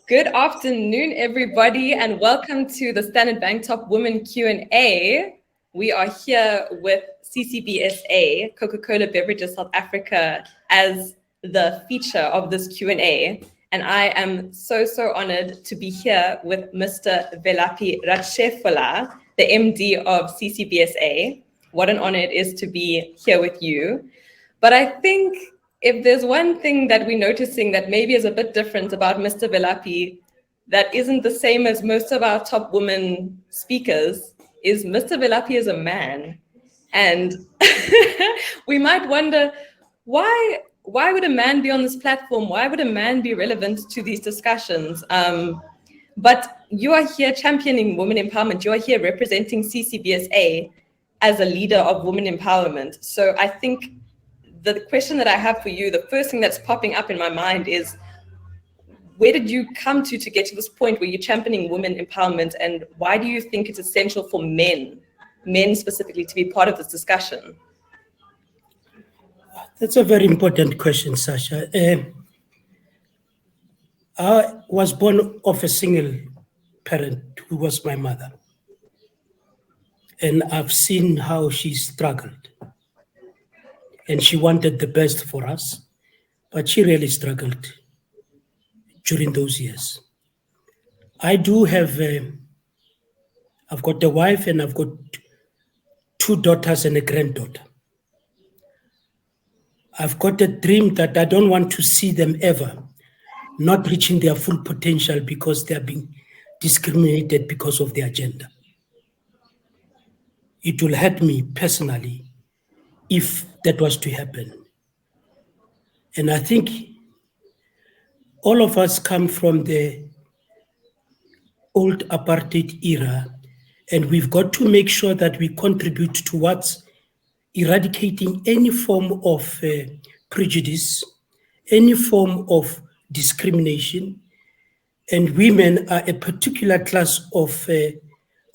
Good afternoon, everybody, and welcome to the Standard Bank Top Women Q&A. We are here with CCBSA, Coca-Cola Beverages South Africa, as the feature of this Q&A. And I am so honored to be here with Mr. Velapi Ratshefula, the MD of CCBSA. What an honor it is to be here with you. But I think if there's one thing that we're noticing that maybe is a bit different about Mr. Velapi that isn't the same as most of our top women speakers is Mr. Velapi is a man. And we might wonder, why would a man be on this platform? Why would a man be relevant to these discussions? But you are here championing women empowerment. You are here representing CCBSA as a leader of women empowerment. So I think the question that I have for you, the first thing that's popping up in my mind is, where did you come to get to this point where you're championing women empowerment, and why do you think it's essential for men specifically, to be part of this discussion? That's a very important question, Sasha. I was born of a single parent who was my mother. And I've seen how she struggled. And she wanted the best for us, but she really struggled during those years. I do have, I've got a wife and I've got 2 daughters and a granddaughter. I've got a dream that I don't want to see them ever not reaching their full potential because they are being discriminated because of their gender. It will hurt me personally if that was to happen. And I think all of us come from the old apartheid era, and we've got to make sure that we contribute towards eradicating any form of prejudice, any form of discrimination. And women are a particular class of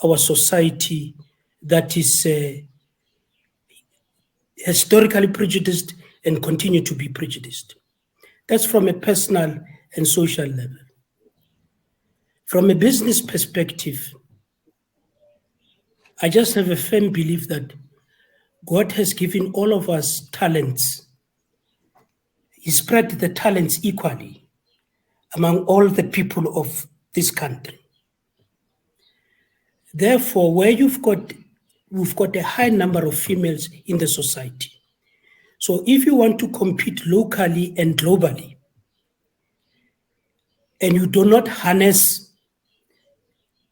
our society that is historically prejudiced and continue to be prejudiced. That's from a personal and social level. From a business perspective, I just have a firm belief that God has given all of us talents. He spread the talents equally among all the people of this country. Therefore, where we've got a high number of females in the society. So if you want to compete locally and globally, and you do not harness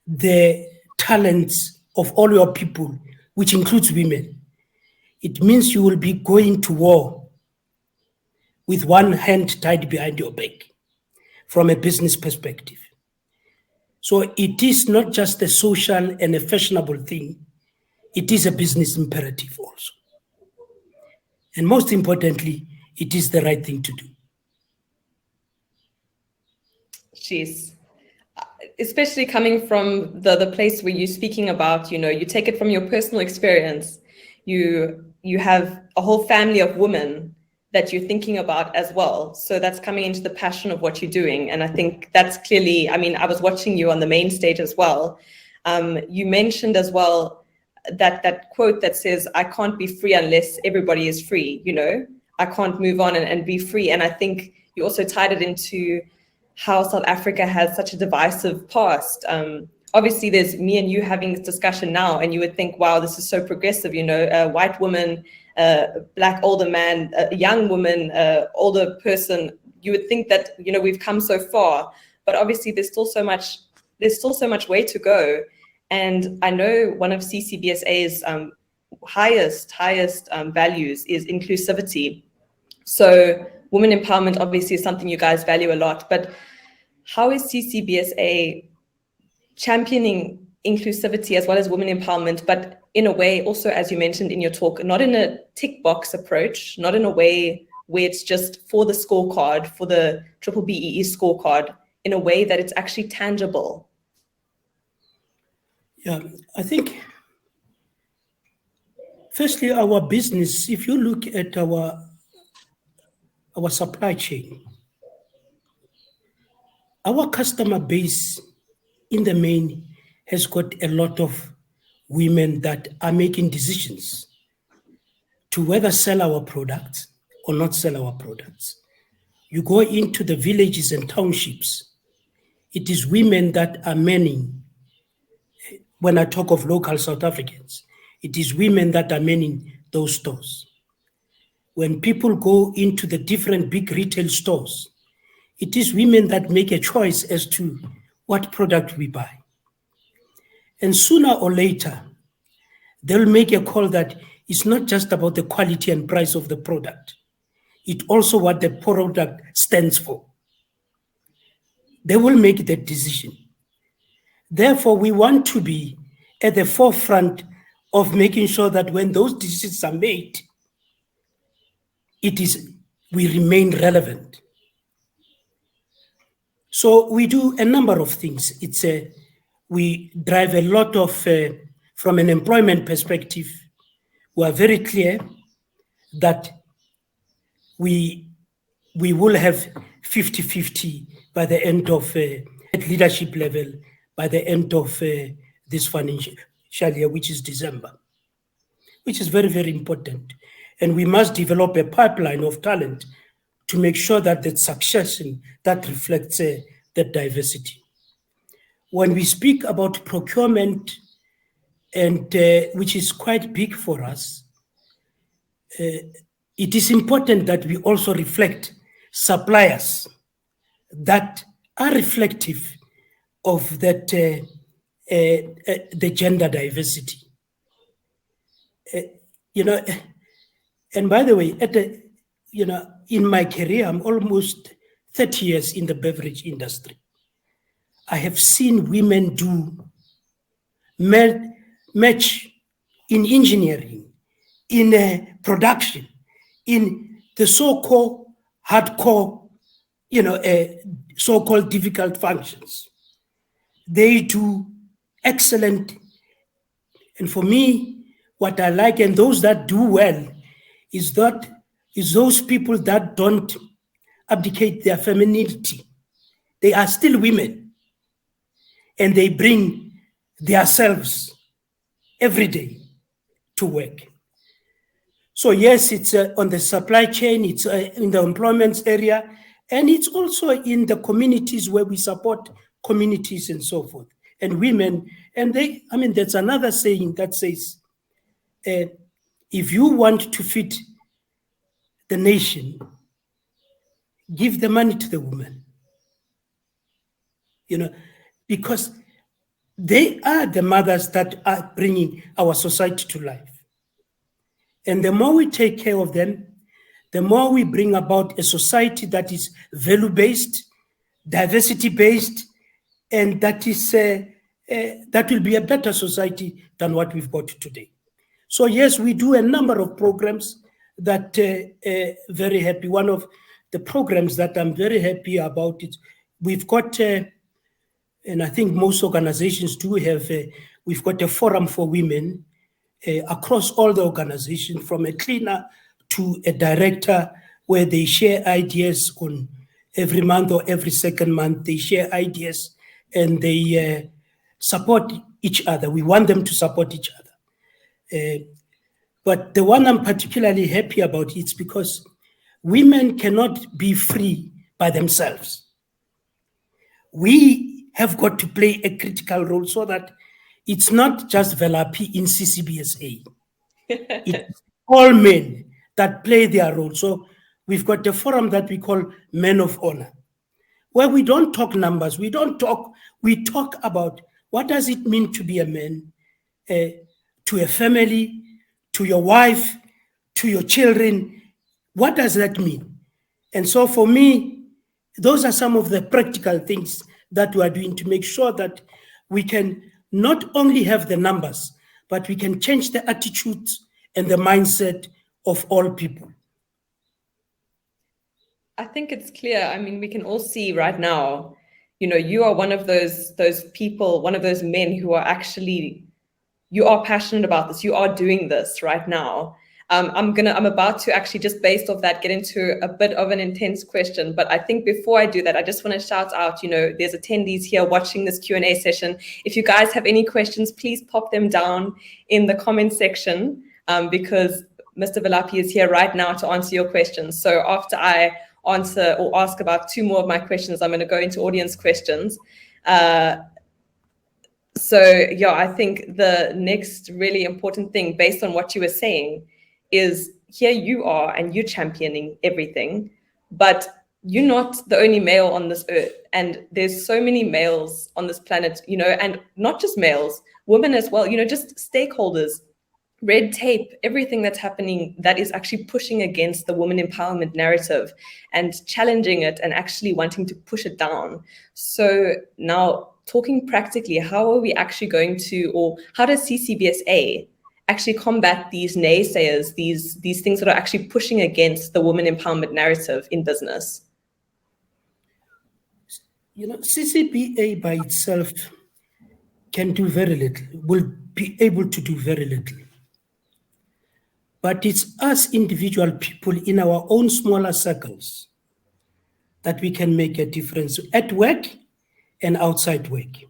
the talents of all your people, which includes women, it means you will be going to war with one hand tied behind your back from a business perspective. So it is not just a social and a fashionable thing, it is a business imperative also. And most importantly, it is the right thing to do. Jeez. Especially coming from the place where you're speaking about, you take it from your personal experience. You have a whole family of women that you're thinking about as well. So that's coming into the passion of what you're doing. And I think that's clearly, I was watching you on the main stage as well. You mentioned as well that quote that says, I can't be free unless everybody is free, I can't move on and be free. And I think you also tied it into how South Africa has such a divisive past. Obviously, there's me and you having this discussion now, and you would think, wow, this is so progressive, a white woman, a black older man, a young woman, older person. You would think that, we've come so far, but obviously there's still so much way to go. And I know one of CCBSA's highest values is inclusivity. So women empowerment obviously is something you guys value a lot, but how is CCBSA championing inclusivity as well as women empowerment, but in a way also, as you mentioned in your talk, not in a tick box approach, not in a way where it's just for the scorecard, for the BBEE scorecard, in a way that it's actually tangible? Yeah, I think, firstly, our business, if you look at our supply chain, our customer base in the main has got a lot of women that are making decisions to whether sell our products or not sell our products. You go into the villages and townships, it is women that are manning. When I talk of local South Africans, it is women that are manning those stores. When people go into the different big retail stores, it is women that make a choice as to what product we buy. And sooner or later, they'll make a call that it's not just about the quality and price of the product, it's also what the product stands for. They will make that decision. Therefore, we want to be at the forefront of making sure that when those decisions are made, we remain relevant. So we do a number of things. We drive a lot of, from an employment perspective, we are very clear that we will have 50-50 by the end of, at leadership level, by the end of this financial year, which is December, which is very, very important. And we must develop a pipeline of talent to make sure that that succession that reflects that diversity. When we speak about procurement, and which is quite big for us, it is important that we also reflect suppliers that are reflective of that the gender diversity. And by the way, in my career, I'm almost 30 years in the beverage industry. I have seen women do match in engineering, in production, in the so-called hardcore, so-called difficult functions. They do excellent. And for me, what I like, and those that do well, is those people that don't abdicate their femininity. They are still women, and they bring themselves every day to work. So yes, it's on the supply chain, it's in the employment area, and it's also in the communities where we support communities and so forth, and women. And that's another saying that says, if you want to feed the nation, give the money to the woman. Because they are the mothers that are bringing our society to life. And the more we take care of them, the more we bring about a society that is value-based, diversity-based, and that will be a better society than what we've got today. So yes, we do a number of programs that very happy. One of the programs that I'm very happy about it, we've got, and I think most organizations do have, we've got a forum for women across all the organization, from a cleaner to a director, where they share ideas on every month or every second month. They share ideas and they support each other. We want them to support each other. But the one I'm particularly happy about is because women cannot be free by themselves. We have got to play a critical role so that it's not just Velapi in CCBSA. It's all men that play their role. So we've got a forum that we call Men of Honor, where we don't talk numbers, we talk about what does it mean to be a man, to a family, to your wife, to your children. What does that mean? And so for me, those are some of the practical things that we are doing to make sure that we can not only have the numbers, but we can change the attitudes and the mindset of all people. I think it's clear. We can all see right now, you are one of those people, one of those men who are actually, you are passionate about this. You are doing this right now. I'm about to actually, just based off that, get into a bit of an intense question. But I think before I do that, I just want to shout out, there's attendees here watching this Q&A session. If you guys have any questions, please pop them down in the comment section, because Mr. Velapi is here right now to answer your questions. So after I answer or ask about 2 more of my questions, I'm going to go into audience questions. So yeah, I think the next really important thing, based on what you were saying, is here you are and you're championing everything, but you're not the only male on this earth. And there's so many males on this planet, and not just males, women as well, just stakeholders, red tape, everything that's happening that is actually pushing against the woman empowerment narrative and challenging it and actually wanting to push it down. So now, talking practically, how are we actually going to, or how does CCBSA actually combat these naysayers, these things that are actually pushing against the woman empowerment narrative in business? CCBA by itself can do very little, will be able to do very little. But it's us individual people in our own smaller circles that we can make a difference at work and outside work.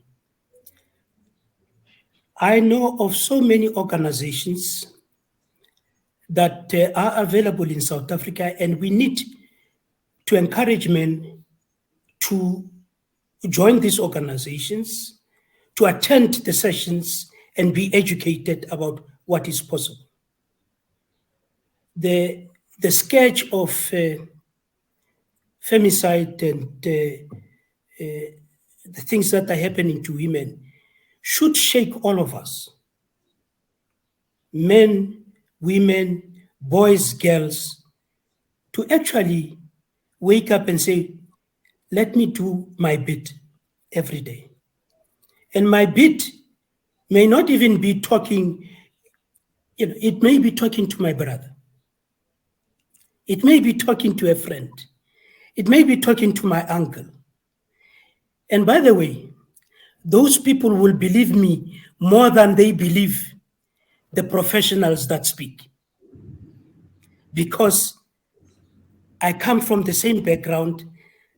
I know of so many organizations that are available in South Africa, and we need to encourage men to join these organizations, to attend the sessions and be educated about what is possible. The scourge of femicide and the things that are happening to women should shake all of us. Men, women, boys, girls, to actually wake up and say, let me do my bit every day. And my bit may not even be talking, it may be talking to my brother. It may be talking to a friend. It may be talking to my uncle. And by the way, those people will believe me more than they believe the professionals that speak. Because I come from the same background,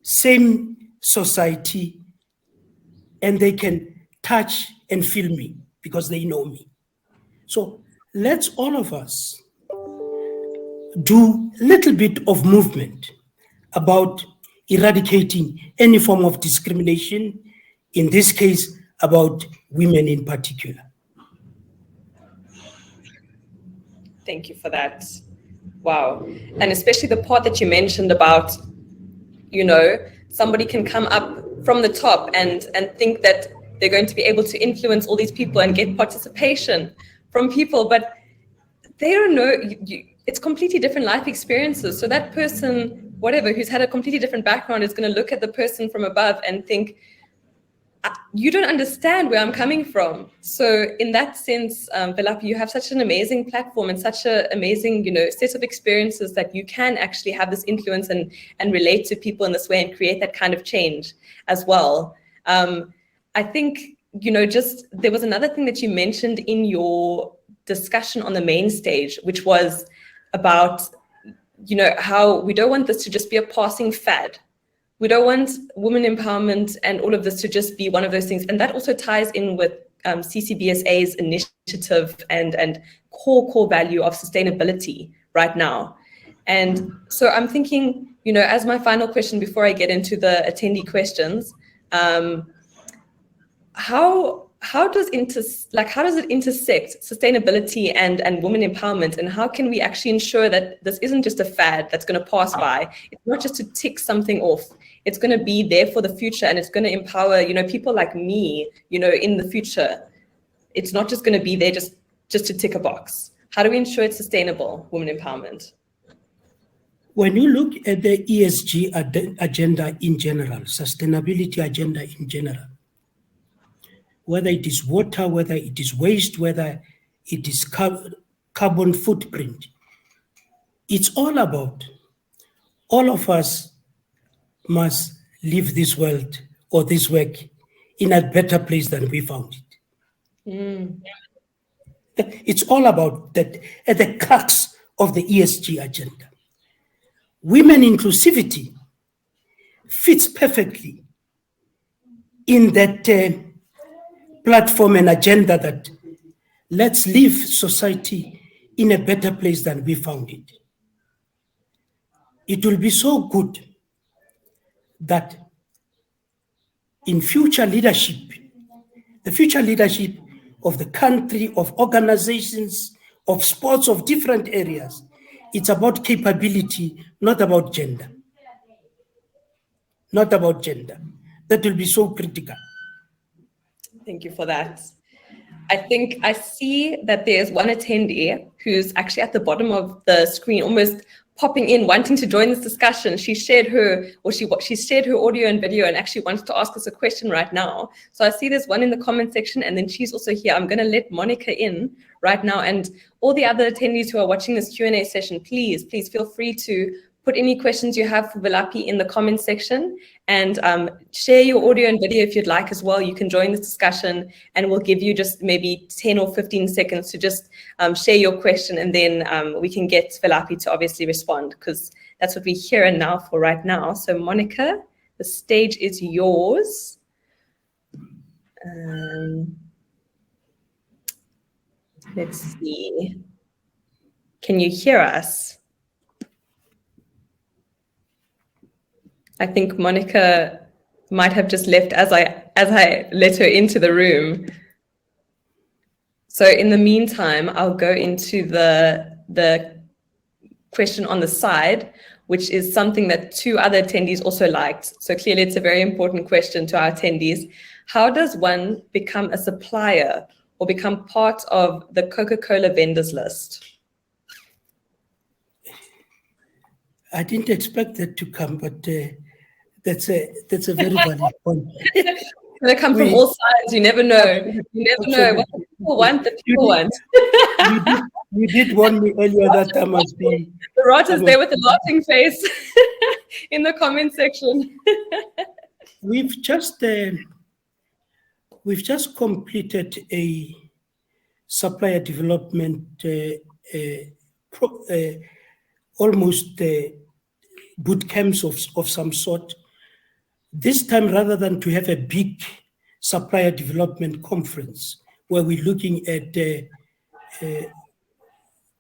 same society, and they can touch and feel me because they know me. So let's all of us do a little bit of movement about eradicating any form of discrimination, in this case, about women in particular. Thank you for that. Wow. And especially the part that you mentioned about, somebody can come up from the top and think that they're going to be able to influence all these people and get participation from people, but they don't know. It's completely different life experiences. So that person, whatever, who's had a completely different background is going to look at the person from above and think, you don't understand where I'm coming from. So in that sense, Velapi, you have such an amazing platform and such an amazing, set of experiences that you can actually have this influence and relate to people in this way and create that kind of change as well. I think, there was another thing that you mentioned in your discussion on the main stage, which was about, how we don't want this to just be a passing fad. We don't want women empowerment and all of this to just be one of those things. And that also ties in with CCBSA's initiative and core value of sustainability right now. And so I'm thinking, as my final question before I get into the attendee questions, how does it intersect sustainability and women empowerment, and how can we actually ensure that this isn't just a fad that's going to pass by? It's not just to tick something off. It's going to be there for the future, and it's going to empower, people like me, in the future. It's not just going to be there just to tick a box. How do we ensure it's sustainable women empowerment? When you look at the ESG agenda in general, sustainability agenda in general, whether it is water, whether it is waste, whether it is carbon footprint, it's all about all of us must leave this world or this work in a better place than we found it. It's all about that at the crux of the ESG agenda. Women inclusivity fits perfectly in that platform and agenda that let's leave society in a better place than we found it. It will be so good that in future leadership, the future leadership of the country, of organizations, of sports, of different areas, it's about capability, not about gender. Not about gender. That will be so critical. Thank you for that. I think I see that there's one attendee who's actually at the bottom of the screen, almost popping in, wanting to join this discussion. She shared her audio and video and actually wants to ask us a question right now. So I see there's one in the comment section, and then she's also here. I'm going to let Monica in right now, and all the other attendees who are watching this Q&A session, please feel free to put any questions you have for Velaphi in the comment section, and share your audio and video if you'd like as well. You can join this discussion, and we'll give you just maybe 10 or 15 seconds to just share your question, and then we can get Velaphi to obviously respond, because that's what we're here and now for right now. So Monica, the stage is yours. Let's see. Can you hear us? I think Monica might have just left as I let her into the room. So in the meantime, I'll go into the question on the side, which is something that two other attendees also liked. So clearly it's a very important question to our attendees. How does one become a supplier or become part of the Coca-Cola vendors list? I didn't expect that to come, but that's a very valid point. They come from all sides. You never know. You never know what the people want. The people want. You did warn me earlier that I must be. The Rot is there with a laughing face in the comment section. We've just completed a supplier development almost boot camps of some sort. This time, rather than to have a big supplier development conference where we're looking at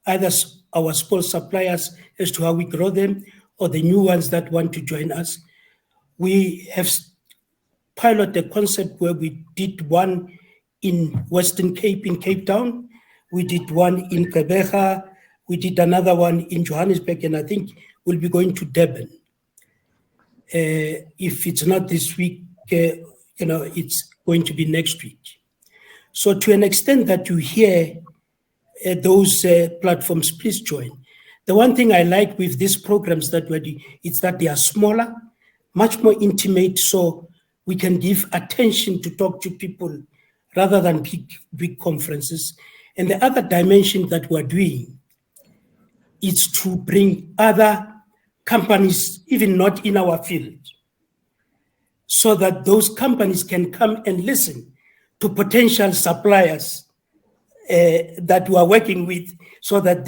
either our sports suppliers as to how we grow them or the new ones that want to join us, we have piloted a concept where we did one in Western Cape, in Cape Town. We did one in Gqeberha. We did another one in Johannesburg, and I think we'll be going to Durban. If it's not this week, it's going to be next week. So to an extent that you hear those platforms, please join. The one thing I like with these programs that we're doing, it's that they are smaller, much more intimate, so we can give attention to talk to people rather than big conferences. And the other dimension that we're doing is to bring other companies, even not in our field, so that those companies can come and listen to potential suppliers that we are working with, so that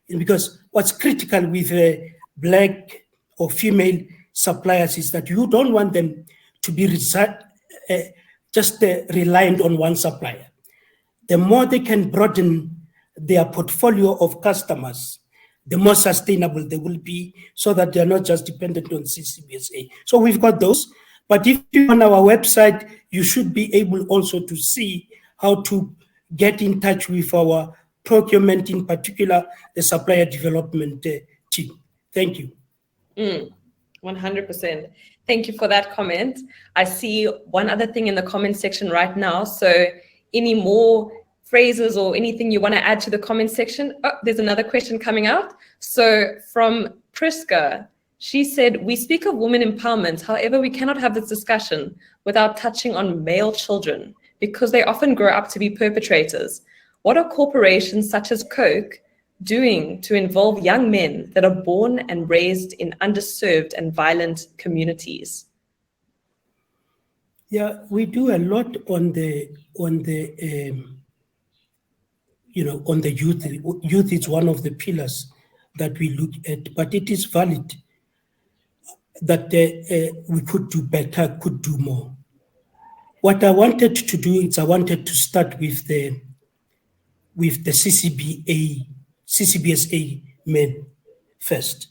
because what's critical with Black or female suppliers is that you don't want them to be just reliant on one supplier. The more they can broaden their portfolio of customers, the more sustainable they will be, so that they're not just dependent on CCBSA. So we've got those, but if you're on our website, you should be able also to see how to get in touch with our procurement, in particular, the supplier development team. Thank you. 100%. Thank you for that comment. I see one other thing in the comment section right now. So any more phrases or anything you want to add to the comment section? Oh, there's another question coming out. So from Priska, she said, we speak of women empowerment. However, we cannot have this discussion without touching on male children, because they often grow up to be perpetrators. What are corporations such as Coke doing to involve young men that are born and raised in underserved and violent communities? Yeah, we do a lot on the youth. Youth is one of the pillars that we look at, but it is valid that we could do better, could do more. What I wanted to do is I wanted to start with the CCBSA men first.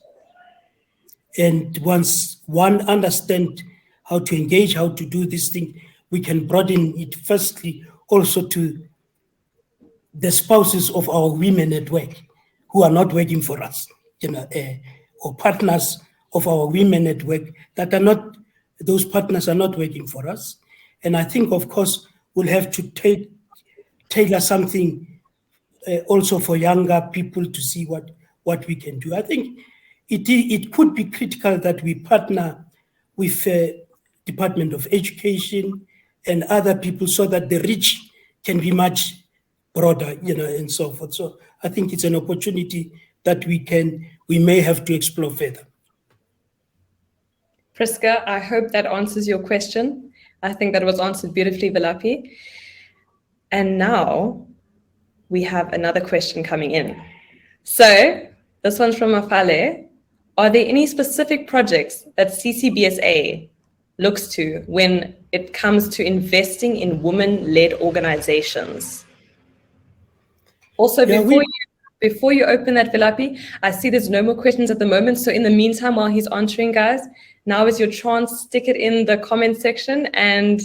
And once one understands how to engage, how to do this thing, we can broaden it firstly also to the spouses of our women at work who are not working for us, or partners of our women at work that are not, those partners are not working for us. And I think, of course, we'll have to tailor something also for younger people to see what we can do. I think it could be critical that we partner with Department of Education and other people so that the reach can be much broader, and so forth. So I think it's an opportunity that we may have to explore further. Priska, I hope that answers your question. I think that was answered beautifully, Vilapi. And now we have another question coming in. So this one's from Mafale. Are there any specific projects that CCBSA looks to when it comes to investing in women-led organizations? Also, before you open that, Vilapi, I see there's no more questions at the moment. So in the meantime, while he's answering, guys, now is your chance. Stick it in the comment section, and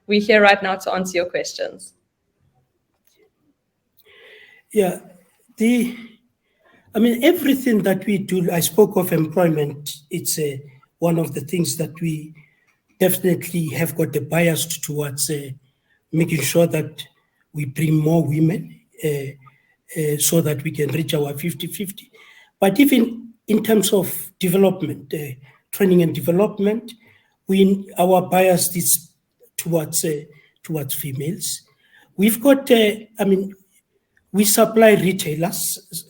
we're here right now to answer your questions. Yeah, everything that we do, I spoke of employment. It's one of the things that we definitely have got a bias towards making sure that we bring more women so that we can reach our 50-50. But even in terms of development, training and development, our bias is towards females. We've got, we supply retailers.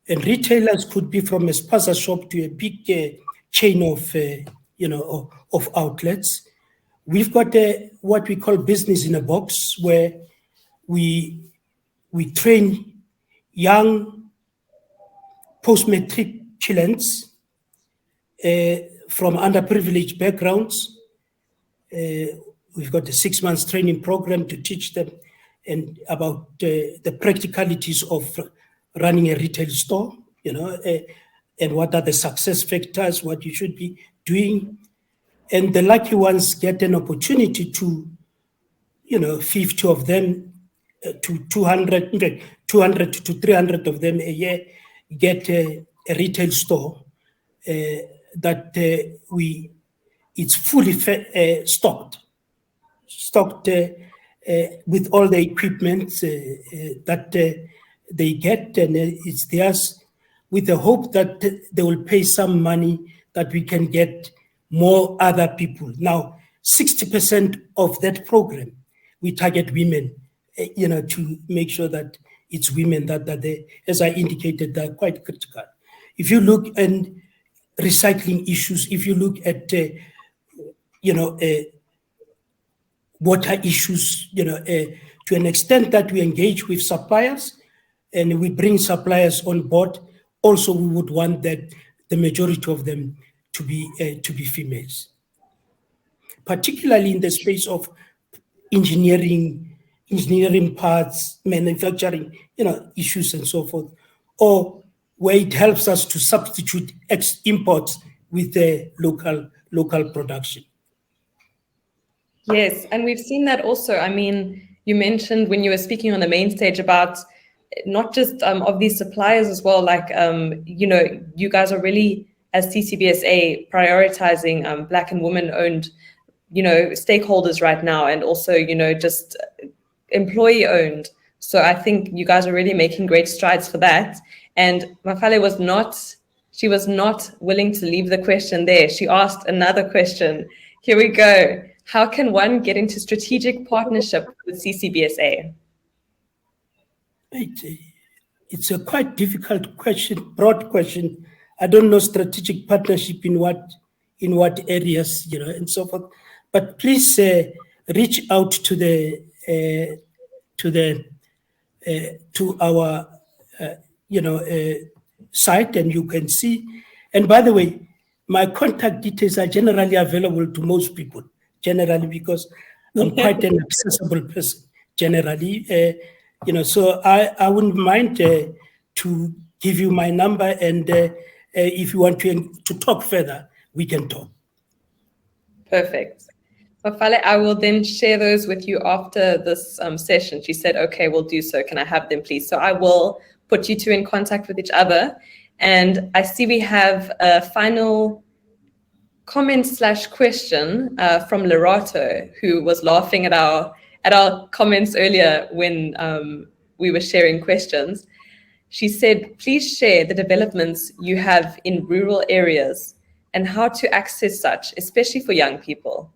And retailers could be from a spaza shop to a big chain of outlets. We've got what we call business in a box, where we train young post-matric children from underprivileged backgrounds. We've got a 6 months training program to teach them and about the practicalities of running a retail store, and what are the success factors, what you should be doing. And the lucky ones get an opportunity to, 50 of them to 200 to 300 of them a year get a retail store that it's fully stocked with all the equipment that they get, and it's theirs, with the hope that they will pay some money that we can get more other people. Now, 60% of that program, we target women, to make sure that it's women that they, as I indicated, they're quite critical. If you look at recycling issues, if you look at, water issues, to an extent that we engage with suppliers and we bring suppliers on board, also we would want that the majority of them to be females, particularly in the space of engineering parts, manufacturing, issues and so forth, or where it helps us to substitute imports with the local production. Yes, and we've seen that also. I mean, you mentioned when you were speaking on the main stage about not just of these suppliers as well, like, you guys are really, as CCBSA, prioritizing Black and women-owned, stakeholders right now, and also, just employee-owned. So I think you guys are really making great strides for that. And Mafale was not willing to leave the question there. She asked another question. Here we go. How can one get into strategic partnership with CCBSA? It's a quite difficult question, broad question. I don't know strategic partnership in what areas, and so forth. But please reach out to our site, and you can see. And by the way, my contact details are generally available to most people, generally, because I'm quite an accessible person, generally. So I wouldn't mind to give you my number, and if you want to talk further, we can talk. Perfect. Mafale, I will then share those with you after this session. She said, okay, we'll do so. Can I have them, please? So I will put you two in contact with each other. And I see we have a final comment/question from Lerato, who was laughing at our comments earlier when we were sharing questions. She said, please share the developments you have in rural areas and how to access such, especially for young people.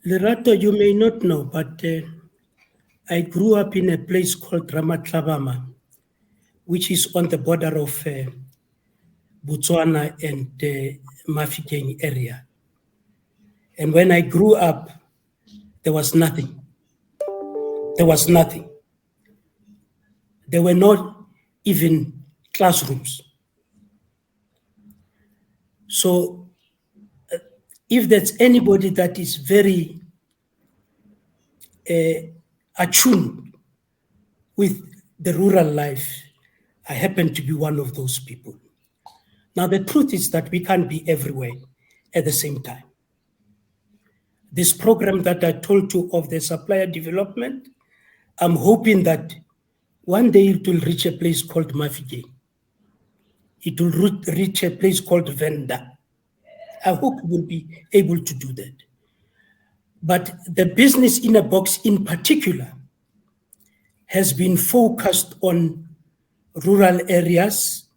Lerato, you may not know, but I grew up in a place called Ramatlabama, which is on the border of Botswana and Mafikeng area. And when I grew up, there was nothing. There was nothing. There were not even classrooms. So if there's anybody that is very attuned with the rural life, I happen to be one of those people. Now, the truth is that we can't be everywhere at the same time. This program that I told you of the supplier development, I'm hoping that one day it will reach a place called Mafike. It will reach a place called Venda. I hope we'll be able to do that. But the business in a box in particular has been focused on rural areas,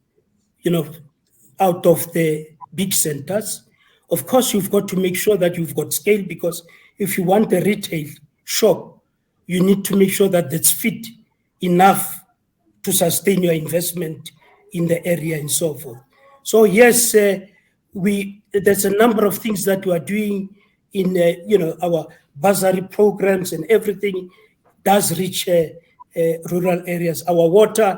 out of the big centers. Of course, you've got to make sure that you've got scale, because if you want a retail shop, you need to make sure that it's fit enough to sustain your investment in the area and so forth. So yes, there's a number of things that we are doing in our bursary programs, and everything does reach rural areas. Our water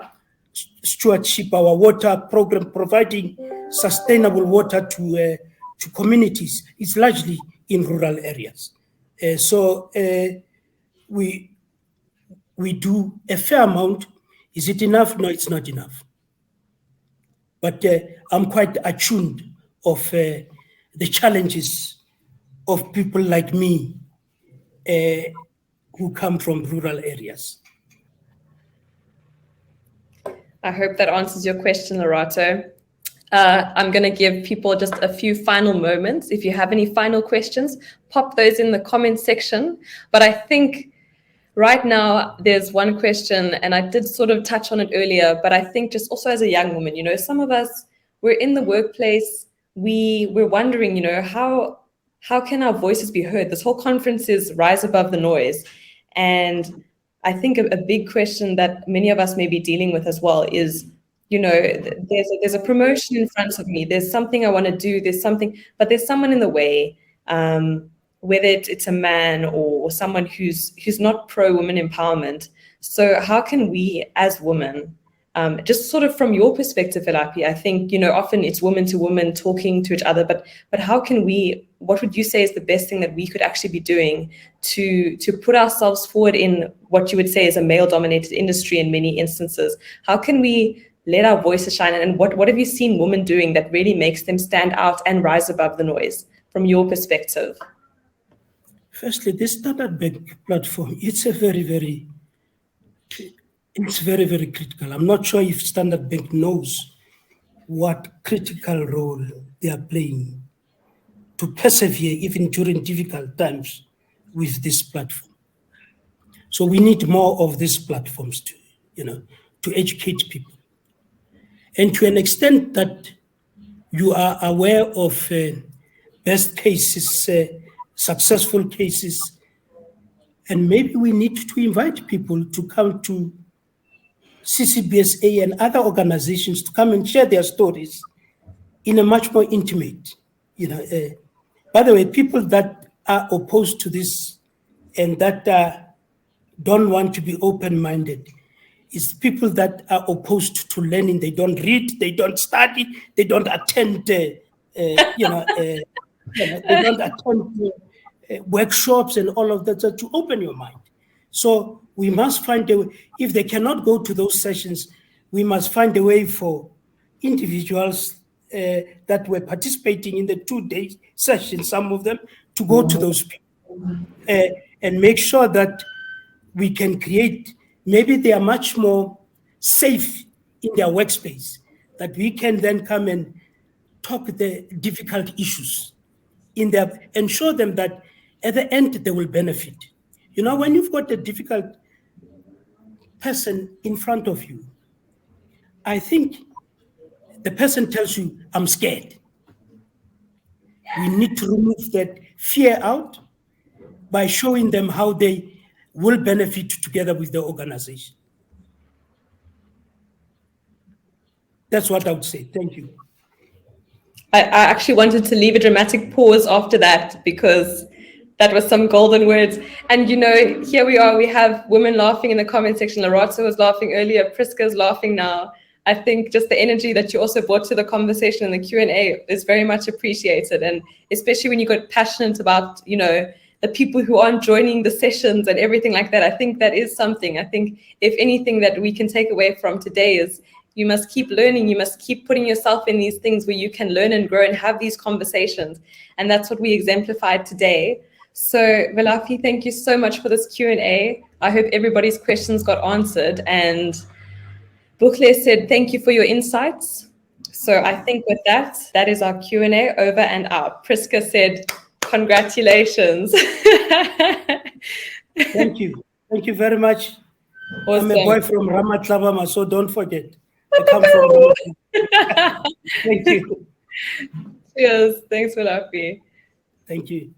stewardship, our water program, providing sustainable water to communities, is largely in rural areas. So we do a fair amount. Is it enough? No, it's not enough. But I'm quite attuned of the challenges of people like me who come from rural areas. I hope that answers your question, Lerato. I'm going to give people just a few final moments. If you have any final questions, pop those in the comment section. But I think right now there's one question, and I did sort of touch on it earlier, but I think just also as a young woman, some of us, we're in the workplace, we're wondering, how can our voices be heard? This whole conference is rise above the noise. And I think a big question that many of us may be dealing with as well is, there's a promotion in front of me. There's something I want to do. But there's someone in the way, whether it's a man or someone who's not pro-women empowerment. So how can we as women, just sort of from your perspective, Elapi, I think, often it's woman to woman talking to each other, but how can what would you say is the best thing that we could actually be doing to put ourselves forward in what you would say is a male-dominated industry in many instances? How can we let our voices shine? And what have you seen women doing that really makes them stand out and rise above the noise from your perspective? Firstly, this Standard Bank platform, it's very, very critical. I'm not sure if Standard Bank knows what critical role they are playing to persevere even during difficult times with this platform. So we need more of these platforms to educate people. And to an extent that you are aware of best cases, successful cases, and maybe we need to invite people to come to CCBSA and other organizations to come and share their stories in a much more intimate, by the way, people that are opposed to this and that don't want to be open-minded, is people that are opposed to learning. They don't read, they don't study, they don't attend, they don't attend workshops and all of that, so to open your mind. So we must find a way. If they cannot go to those sessions, we must find a way for individuals that were participating in the 2-day session, some of them, to go to those people and make sure that we can create, maybe they are much more safe in their workspace, that we can then come and talk the difficult issues in their, and show them that at the end they will benefit. You know, when you've got a difficult person in front of you, I think the person tells you, I'm scared. We need to remove that fear out by showing them how they will benefit together with the organization. That's what I would say. Thank you. I actually wanted to leave a dramatic pause after that because that was some golden words. And, you know, here we are, we have women laughing in the comment section. Larata was laughing earlier. Priska's laughing now. I think just the energy that you also brought to the conversation and the Q&A is very much appreciated. And especially when you got passionate about, you know, the people who aren't joining the sessions and everything like that. I think that is something. I think if anything that we can take away from today is you must keep learning. You must keep putting yourself in these things where you can learn and grow and have these conversations. And that's what we exemplified today. So Velafi, thank you so much for this Q&A. I hope everybody's questions got answered. And Bukle said, thank you for your insights. So I think with that, that is our Q&A over and out. Priska said, congratulations. Thank you. Thank you very much. Awesome. I'm a boy from Ramatlabama, so don't forget. I come from Ramatlabama. Thank you. Cheers. Thanks, Velafi. Thank you.